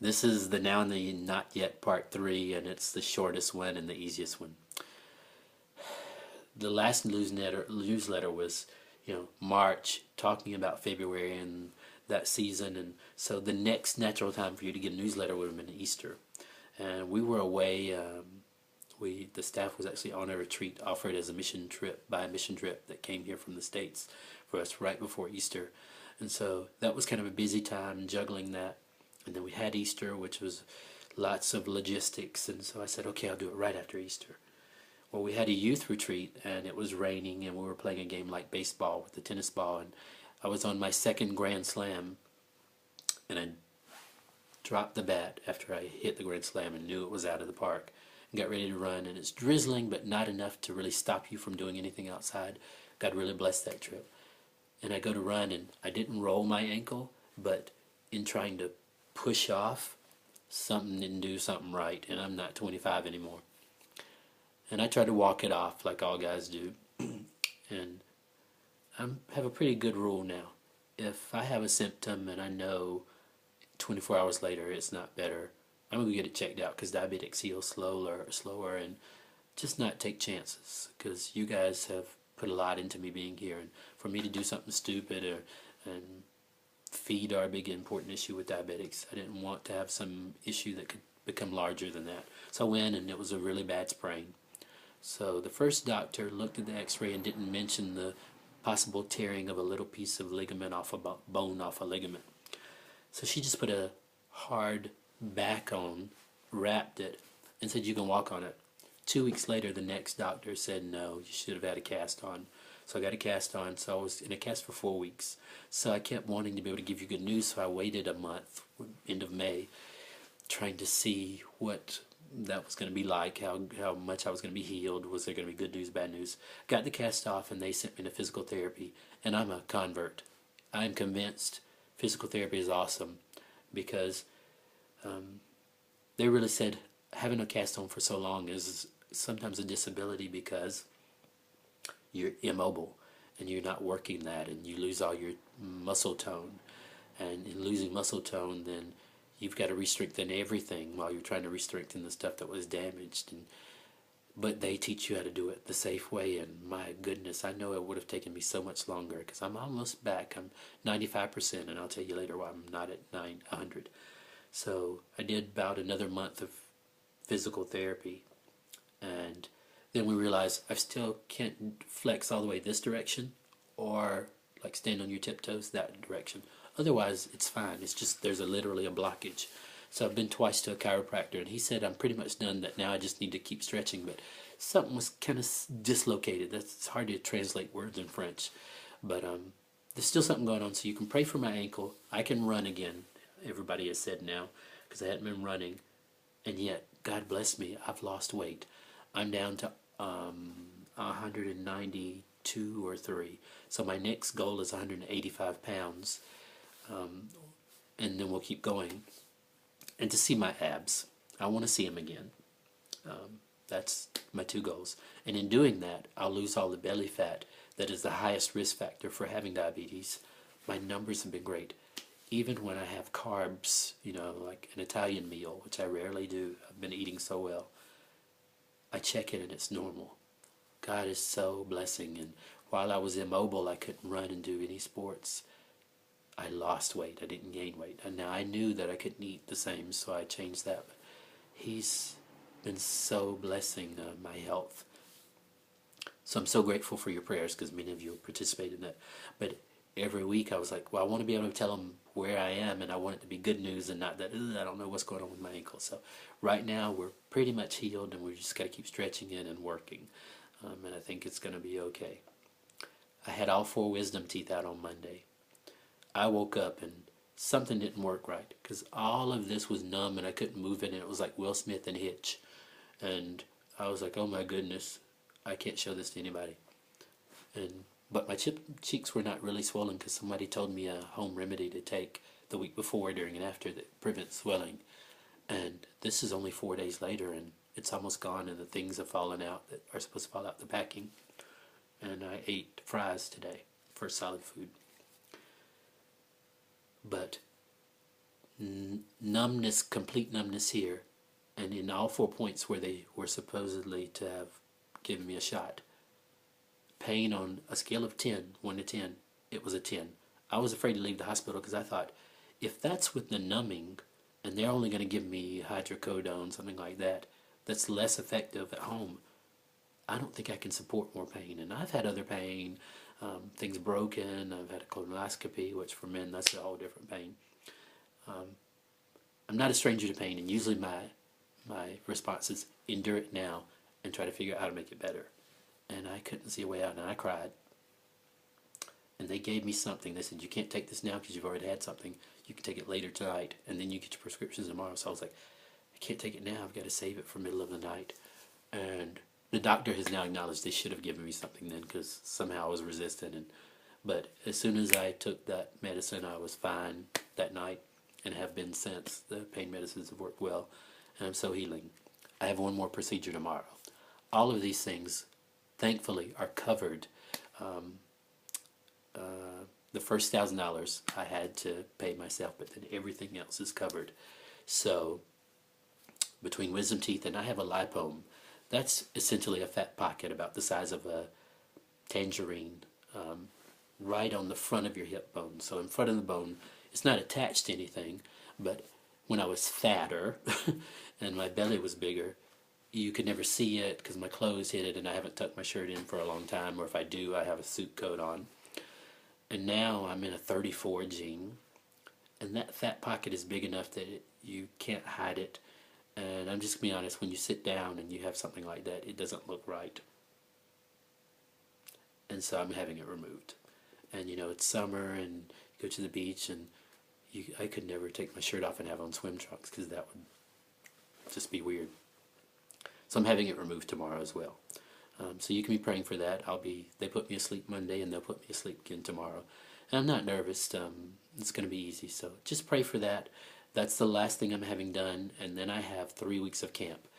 This is the Now and the Not Yet Part 3, and it's the shortest one and the easiest one. The last newsletter was, March, talking about February and that season, and so the next natural time for you to get a newsletter would have been Easter. And we were away. The staff was actually on a retreat offered as a mission trip that came here from the States for us right before Easter, and so that was kind of a busy time juggling that. And then we had Easter, which was lots of logistics, and so I said, okay, I'll do it right after Easter. Well, we had a youth retreat, and it was raining, and we were playing a game like baseball with the tennis ball, and I was on my second grand slam, and I dropped the bat after I hit the grand slam and knew it was out of the park, and got ready to run, and it's drizzling, but not enough to really stop you from doing anything outside. God really blessed that trip. And I go to run, and I didn't roll my ankle, but in trying to push off, something didn't do something right, and I'm not 25 anymore. And I try to walk it off like all guys do. And I have a pretty good rule now. If I have a symptom and I know 24 hours later it's not better, I'm going to get it checked out, because diabetics heal slower, and just not take chances, because you guys have put a lot into me being here, and for me to do something stupid and feed our big important issue with diabetics, I didn't want to have some issue that could become larger than that. So I went, and it was a really bad sprain. So the first doctor looked at the x-ray and didn't mention the possible tearing of a little piece of ligament off a bone off a ligament. So she just put a hard back on, wrapped it, and said you can walk on it. 2 weeks later, the next doctor said no, you should have had a cast on. So I got a cast on, so I was in a cast for 4 weeks. So I kept wanting to be able to give you good news, so I waited a month, end of May, trying to see what that was going to be like, how much I was going to be healed, was there going to be good news, bad news. Got the cast off, and they sent me to physical therapy, and I'm a convert. I'm convinced physical therapy is awesome, because they really said having a cast on for so long is sometimes a disability, because you're immobile and you're not working that, and you lose all your muscle tone, and in losing muscle tone, then you've got to re-strengthen everything while you're trying to re-strengthen the stuff that was damaged. But they teach you how to do it the safe way, and my goodness, I know it would have taken me so much longer, because I'm almost back. I'm 95%, and I'll tell you later why I'm not at 100. So I did about another month of physical therapy, and then we realized I still can't flex all the way this direction, or like stand on your tiptoes that direction. Otherwise, it's fine. It's just there's literally a blockage. So I've been twice to a chiropractor, and he said I'm pretty much done, that now I just need to keep stretching. But something was kind of dislocated. It's hard to translate words in French. But there's still something going on, so you can pray for my ankle. I can run again, everybody has said now, because I hadn't been running. And yet, God bless me, I've lost weight. I'm down to 192 or 3. So my next goal is 185 pounds. And then we'll keep going. And to see my abs. I want to see them again. That's my 2 goals. And in doing that, I'll lose all the belly fat that is the highest risk factor for having diabetes. My numbers have been great. Even when I have carbs, like an Italian meal, which I rarely do, I've been eating so well, I check it and it's normal. God is so blessing. And while I was immobile, I couldn't run and do any sports. I lost weight. I didn't gain weight. And now I knew that I couldn't eat the same, so I changed that. But He's been so blessing my health. So I'm so grateful for your prayers, because many of you participate in that. But every week I was like, well, I want to be able to tell them where I am, and I want it to be good news and not that, I don't know what's going on with my ankle. So right now we're pretty much healed, and we just got to keep stretching it and working. And I think it's going to be okay. I had all 4 wisdom teeth out on Monday. I woke up and something didn't work right, because all of this was numb and I couldn't move it, and it was like Will Smith and Hitch. And I was like, oh my goodness, I can't show this to anybody. But my cheeks were not really swollen, because somebody told me a home remedy to take the week before, during, and after that prevents swelling. And this is only 4 days later, and it's almost gone, and the things have fallen out that are supposed to fall out the packing. And I ate fries today for solid food. But numbness, complete numbness here, and in all 4 points where they were supposedly to have given me a shot. Pain on a scale of 10, 1 to 10, it was a 10. I was afraid to leave the hospital because I thought, if that's with the numbing, and they're only going to give me hydrocodone, something like that, that's less effective at home, I don't think I can support more pain. And I've had other pain, things broken, I've had a colonoscopy, which for men, that's a whole different pain. I'm not a stranger to pain, and usually my response is endure it now and try to figure out how to make it better. And I couldn't see a way out, and I cried. And they gave me something. They said, you can't take this now because you've already had something. You can take it later tonight, and then you get your prescriptions tomorrow. So I was like, I can't take it now. I've got to save it for middle of the night. And the doctor has now acknowledged they should have given me something then because somehow I was resistant. But as soon as I took that medicine, I was fine that night and have been since. The pain medicines have worked well, and I'm so healing. I have one more procedure tomorrow. All of these things, thankfully, are covered. The first $1,000 I had to pay myself, but then everything else is covered. So between wisdom teeth, and I have a lipome, that's essentially a fat pocket about the size of a tangerine, right on the front of your hip bone. So in front of the bone, it's not attached to anything, but when I was fatter and my belly was bigger, you could never see it because my clothes hid it, and I haven't tucked my shirt in for a long time, or if I do, I have a suit coat on. And now I'm in a 34 gene, and that fat pocket is big enough that you can't hide it. And I'm just going to be honest, when you sit down and you have something like that, it doesn't look right. And so I'm having it removed. And you know, it's summer and you go to the beach, and I could never take my shirt off and have on swim trunks because that would just be weird. So I'm having it removed tomorrow as well. So you can be praying for that. They put me asleep Monday, and they'll put me asleep again tomorrow. And I'm not nervous. It's going to be easy. So just pray for that. That's the last thing I'm having done, and then I have 3 weeks of camp.